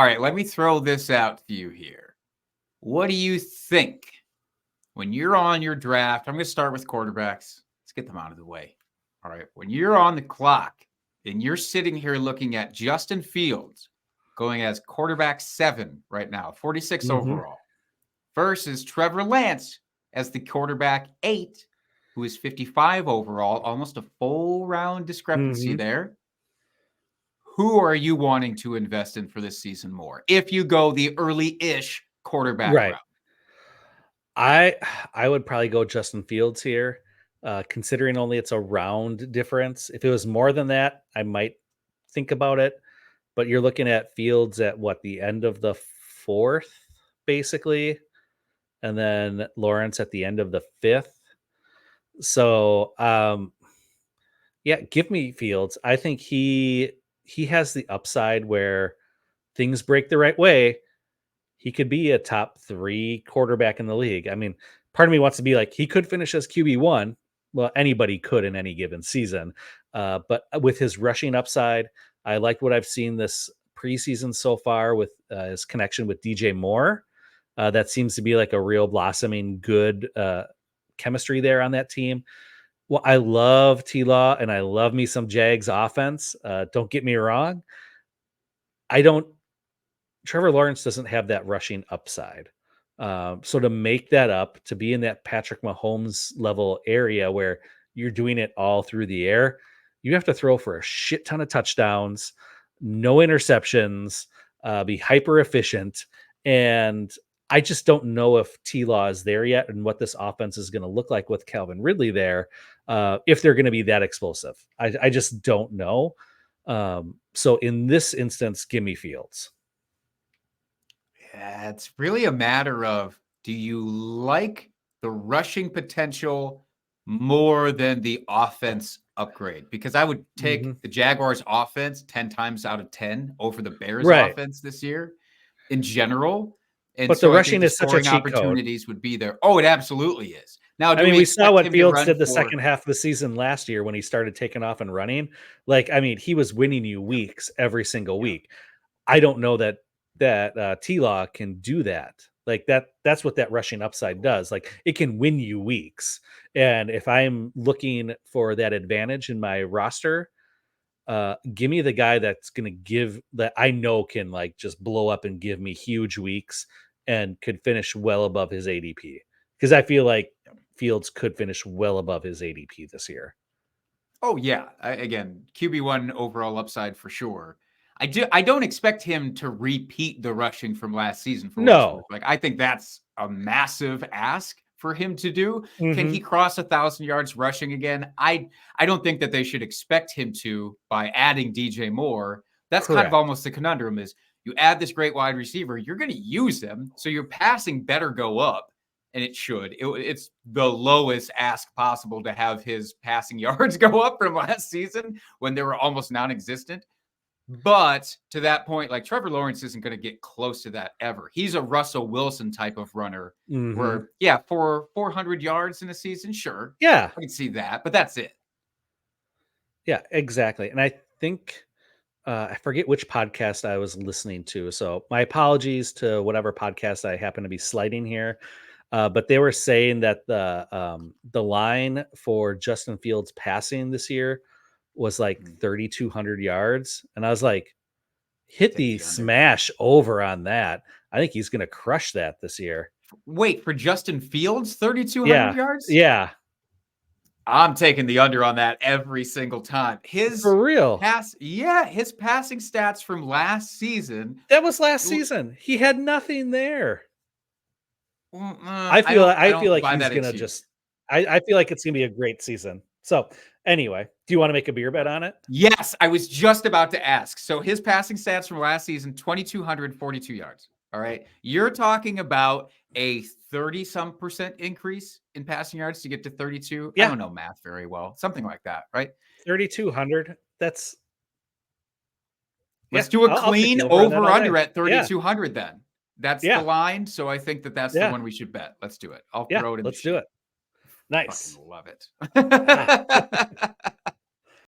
All right, let me throw this out to you here. What do you think when you're on your draft? I'm going to start with quarterbacks. Let's get them out of the way. All right, when you're on the clock and you're sitting here looking at Justin Fields going as quarterback 7 right now, 46 overall, versus Trevor Lance as the quarterback 8, who is 55 overall, almost a full round discrepancy there. Who are you wanting to invest in for this season more if you go the early-ish quarterback route? I would probably go Justin Fields here, considering only it's a round difference. If it was more than that, I might think about it. But you're looking at Fields at what, the end of the 4th, basically, and then Lawrence at the end of the 5th. So, yeah, give me Fields. I think he has the upside where things break the right way. He could be a top 3 quarterback in the league. I mean, part of me wants to be like, he could finish as QB1. Well, anybody could in any given season. But with his rushing upside, I like what I've seen this preseason so far with his connection with DJ Moore. That seems to be like a real blossoming good chemistry there on that team. Well, I love T-Law and I love me some Jags offense. Don't get me wrong. Trevor Lawrence doesn't have that rushing upside. So to make that up, to be in that Patrick Mahomes level area where you're doing it all through the air, you have to throw for a shit ton of touchdowns, no interceptions, be hyper efficient. And I just don't know if T-Law is there yet and what this offense is going to look like with Calvin Ridley there, if they're going to be that explosive. I just don't know. So in this instance, give me Fields. Yeah, it's really a matter of, do you like the rushing potential more than the offense upgrade? Because I would take the Jaguars offense 10 times out of 10 over the Bears offense this year in general. And but so the I rushing think the is such a scoring cheat opportunities would be there. Oh, it absolutely is. Now, I mean, we saw what Fields did the second half of the season last year when he started taking off and running. Like, I mean, he was winning you weeks every single week. I don't know that T-Law can do that. Like that's what that rushing upside does. Like, it can win you weeks. And if I'm looking for that advantage in my roster, give me the guy that's going to give that I know can like just blow up and give me huge weeks and could finish well above his ADP. Because I feel like Fields could finish well above his ADP this year. Oh yeah, again, QB1 overall upside for sure. I don't expect him to repeat the rushing from last season for what it's worth. Like, I think that's a massive ask for him to do. Can he cross 1,000 yards rushing again? I don't think that they should expect him to by adding DJ Moore. That's kind of almost the conundrum is you add this great wide receiver, you're going to use him, so your passing better go up. And it should. It's the lowest ask possible to have his passing yards go up from last season when they were almost non-existent. But to that point, like, Trevor Lawrence isn't going to get close to that ever. He's a Russell Wilson type of runner where, for 400 yards in a season, sure. Yeah. I can see that, but that's it. Yeah, exactly. And I think, I forget which podcast I was listening to. So my apologies to whatever podcast I happen to be sliding here. But they were saying that the line for Justin Fields passing this year was like 3,200 yards. And I was like, hit the smash over on that. I think he's going to crush that this year. Wait, for Justin Fields, 3,200 yards? Yeah. I'm taking the under on that every single time. For real. His passing stats from last season. That was last season. He had nothing there. I feel like he's gonna just. I feel like it's gonna be a great season. So anyway, do you want to make a beer bet on it? Yes, I was just about to ask. So his passing stats from last season: 2,242 yards. All right, you're talking about a 30-some% increase in passing yards to get to 32. Yeah. I don't know math very well. Something like that, right? 3,200. That's. Let's do a clean over-under at 3,200 then. That's the line, so I think that's the one we should bet. Let's do it. I'll throw it in. Let's do it. Nice. Love it.